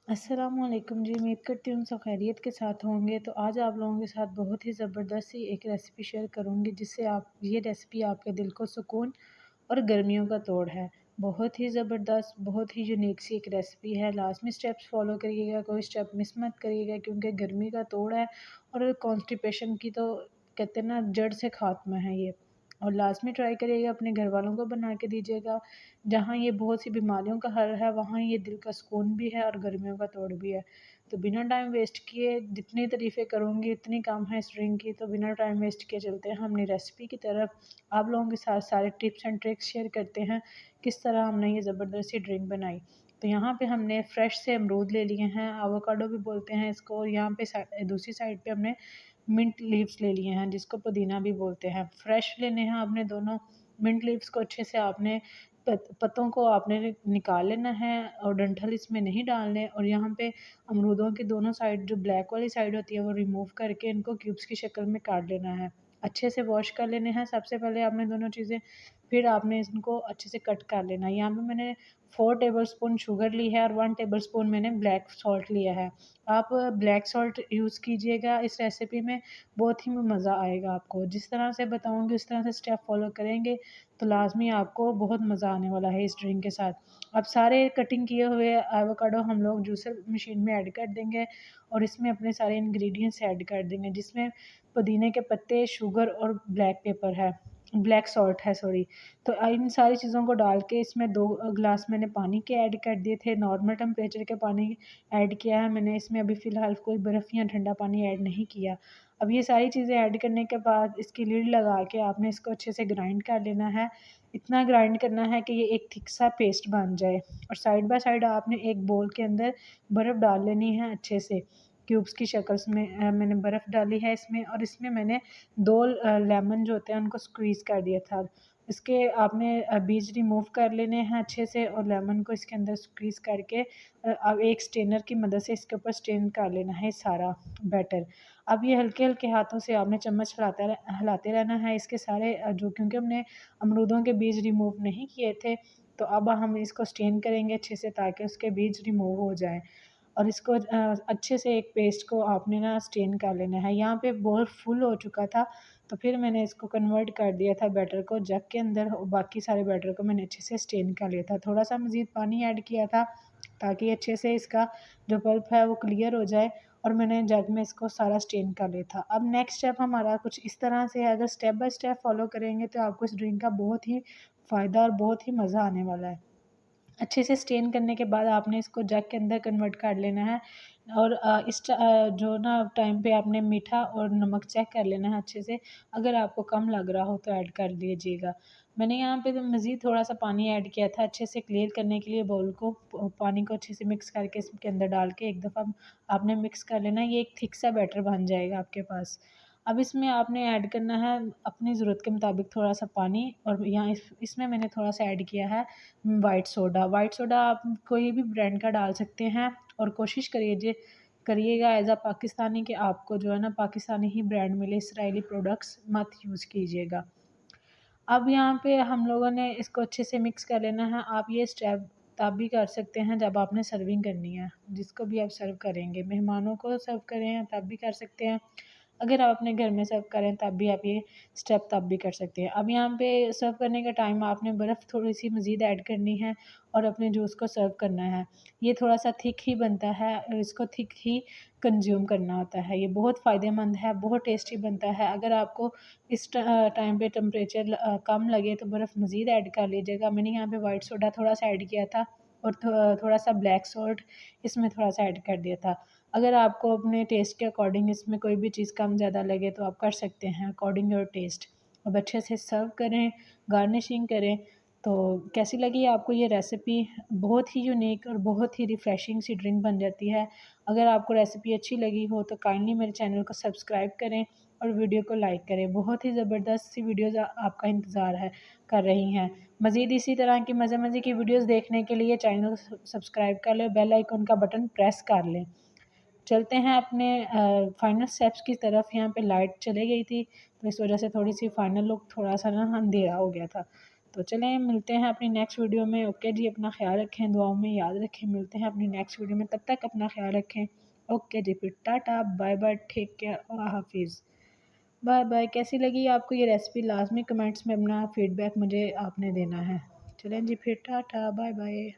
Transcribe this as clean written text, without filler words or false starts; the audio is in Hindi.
अस्सलामुअलैकुम जी, उम्मीद करती हूँ सब खैरियत के साथ होंगे। तो आज आप लोगों के साथ बहुत ही ज़बरदस्त सी एक रेसिपी शेयर करूँगी, जिससे आप ये रेसिपी आपके दिल को सुकून और गर्मियों का तोड़ है। बहुत ही ज़बरदस्त, बहुत ही यूनिक सी एक रेसिपी है। लास्ट में स्टेप्स फॉलो करिएगा, कोई स्टेप मिस मत करिएगा, क्योंकि गर्मी का तोड़ है और कॉन्स्टिपेशन की तो कहते हैं ना, जड़ से खात्मा है ये। और लास्ट में ट्राई करिएगा, अपने घर वालों को बना के दीजिएगा। जहाँ ये बहुत सी बीमारियों का हल है, वहाँ ये दिल का सुकून भी है और गर्मियों का तोड़ भी है। तो बिना टाइम वेस्ट किए, जितनी तारीफ़ें करूँगी उतनी कम है इस ड्रिंक की। तो बिना टाइम वेस्ट किए चलते हैं अपनी रेसिपी की तरफ। आप लोगों के साथ सारे टिप्स एंड ट्रिक्स शेयर करते हैं, किस तरह हमने ये ज़बरदस्त सी ड्रिंक बनाई। तो यहाँ पे हमने फ्रेश से अमरूद ले लिए हैं, एवोकाडो भी बोलते हैं इसको। और यहाँ पे दूसरी साइड पे हमने मिंट लीव्स ले लिए हैं, जिसको पुदीना भी बोलते हैं। फ्रेश लेने हैं आपने दोनों। मिंट लीव्स को अच्छे से आपने पत्तों को आपने निकाल लेना है और डंठल इसमें नहीं डालने। और यहाँ पे अमरूदों की दोनों साइड, जो ब्लैक वाली साइड होती है, वो रिमूव करके इनको क्यूब्स की शक्ल में काट लेना है। अच्छे से वॉश कर लेने हैं सबसे पहले आपने दोनों चीज़ें, फिर आपने इनको अच्छे से कट कर लेना है। यहाँ पे मैंने 4 टेबलस्पून शुगर ली है और 1 टेबलस्पून मैंने ब्लैक सॉल्ट लिया है। आप ब्लैक सॉल्ट यूज़ कीजिएगा इस रेसिपी में, बहुत ही मज़ा आएगा आपको। जिस तरह से बताऊँगी उस तरह से स्टेप फॉलो करेंगे तो लाज़मी आपको बहुत मज़ा आने वाला है इस ड्रिंक के साथ। अब सारे कटिंग किए हुए एवोकाडो हम लोग जूसर मशीन में ऐड कर देंगे और इसमें अपने सारे इंग्रेडिएंट्स ऐड कर देंगे, जिसमें पुदीने के पत्ते, शुगर और ब्लैक पेपर है, ब्लैक सॉल्ट है सॉरी। तो इन सारी चीज़ों को डाल के इसमें 2 ग्लास मैंने पानी के ऐड कर दिए थे, नॉर्मल टेम्परेचर के पानी ऐड किया है मैंने इसमें। अभी फ़िलहाल कोई बर्फ़ या ठंडा पानी ऐड नहीं किया। अब ये सारी चीज़ें ऐड करने के बाद इसकी लिड लगा के आपने इसको अच्छे से ग्राइंड कर लेना है। इतना ग्राइंड करना है कि ये एक थिक सा पेस्ट बन जाए। और साइड बाय साइड आपने एक बोल के अंदर बर्फ़ डाल लेनी है अच्छे से, क्यूब्स की शक्ल में। मैंने बर्फ़ डाली है इसमें और इसमें मैंने 2 लेमन जो होते हैं उनको स्क्वीज़ कर दिया था। इसके आपने बीज रिमूव कर लेने हैं अच्छे से और लेमन को इसके अंदर स्क्वीज़ करके अब एक स्ट्रेनर की मदद से इसके ऊपर स्ट्रेन कर लेना है सारा बैटर। अब ये हल्के-हल्के हाथों से आपने चम्मच हिलाते रहना है इसके सारे जो, क्योंकि हमने अमरूदों के बीज रिमूव नहीं किए थे, तो अब हम इसको स्ट्रेन करेंगे अच्छे से ताकि उसके बीज रिमूव हो जाएँ। और इसको अच्छे से एक पेस्ट को आपने ना स्ट्रेन कर लेना है। यहाँ पे बोल फुल हो चुका था, तो फिर मैंने इसको कन्वर्ट कर दिया था बैटर को जग के अंदर और बाकी सारे बैटर को मैंने अच्छे से स्ट्रेन कर लिया था। थोड़ा-सा मज़ीद पानी ऐड किया था ताकि अच्छे से इसका जो पल्प है वो क्लियर हो जाए और मैंने जग में इसको सारा स्ट्रेन कर लिया था। अब नेक्स्ट स्टेप हमारा कुछ इस तरह से है, अगर स्टेप बाय स्टेप फॉलो करेंगे तो आपको इस ड्रिंक का बहुत ही फ़ायदा और बहुत ही मज़ा आने वाला है। अच्छे से स्टेन करने के बाद आपने इसको जग के अंदर कन्वर्ट कर लेना है। और जो ना टाइम पे आपने मीठा और नमक चेक कर लेना है अच्छे से। अगर आपको कम लग रहा हो तो ऐड कर दीजिएगा। मैंने यहाँ पे तो मज़ीद थोड़ा-सा पानी ऐड किया था अच्छे से क्लियर करने के लिए बाउल को। पानी को अच्छे से मिक्स करके इसके अंदर डाल के एक दफ़ा आपने मिक्स कर लेना है। ये एक थिक सा बैटर बन जाएगा आपके पास। अब इसमें आपने ऐड करना है अपनी ज़रूरत के मुताबिक थोड़ा-सा पानी। और यहाँ इसमें मैंने थोड़ा-सा ऐड किया है वाइट सोडा आप कोई भी ब्रांड का डाल सकते हैं। और कोशिश करिएगा एज़ पाकिस्तानी कि आपको जो है ना पाकिस्तानी ही ब्रांड मिले, इसराइली प्रोडक्ट्स मत यूज़ कीजिएगा। अब यहाँ पे हम लोगों ने इसको अच्छे से मिक्स कर लेना है। आप ये स्टेप तब भी कर सकते हैं जब आपने सर्विंग करनी है, जिसको भी आप सर्व करेंगे, मेहमानों को सर्व करें तब भी कर सकते हैं। अगर आप अपने घर में सर्व करें तब भी आप ये स्टेप तब भी कर सकते हैं। अब यहाँ पे सर्व करने का टाइम आपने बर्फ़ थोड़ी-सी मज़ीद ऐड करनी है और अपने जूस को सर्व करना है। ये थोड़ा-सा थिक ही बनता है, इसको थिक ही कंज़्यूम करना होता है। ये बहुत फ़ायदेमंद है, बहुत टेस्टी बनता है। अगर आपको इस टाइम पे टेम्परेचर कम लगे तो बर्फ़ मज़ीद ऐड कर लीजिएगा। मैंने यहाँ पे व्हाइट सोडा थोड़ा-सा ऐड किया था और थोड़ा-सा ब्लैक सॉल्ट इसमें थोड़ा-सा ऐड कर दिया था। अगर आपको अपने टेस्ट के अकॉर्डिंग इसमें कोई भी चीज़ कम ज़्यादा लगे तो आप कर सकते हैं अकॉर्डिंग योर टेस्ट। अब अच्छे से सर्व करें, गार्निशिंग करें। तो कैसी लगी आपको ये रेसिपी? बहुत ही यूनिक और बहुत ही रिफ्रेशिंग सी ड्रिंक बन जाती है। अगर आपको रेसिपी अच्छी लगी हो तो काइंडली मेरे चैनल को सब्सक्राइब करें और वीडियो को लाइक करें। बहुत ही ज़बरदस्त सी वीडियोज़ आपका इंतज़ार है कर रही हैं। मज़ीद इसी तरह की मज़े-मज़े की वीडियोज़ देखने के लिए चैनल सब्सक्राइब कर लें, बेल आइकन का बटन प्रेस कर लें। चलते हैं अपने फाइनल स्टेप्स की तरफ। यहाँ पे लाइट चली गई थी, तो इस वज़ह से थोड़ी-सी फाइनल लुक थोड़ा-सा ना अंधेरा हो गया था। तो चलें मिलते हैं अपनी नेक्स्ट वीडियो में। ओके जी, अपना ख्याल रखें, दुआओं में याद रखें। मिलते हैं अपनी नेक्स्ट वीडियो में, तब तक अपना ख्याल रखें। ओके जी, फिर tata bye bye, take care और हाफिज़। Bye bye. कैसी लगी आपको ये रेसिपी, लाजमी कमेंट्स में अपना फीडबैक मुझे आपने देना है। चलें जी, फिर टाटा बाय बाय।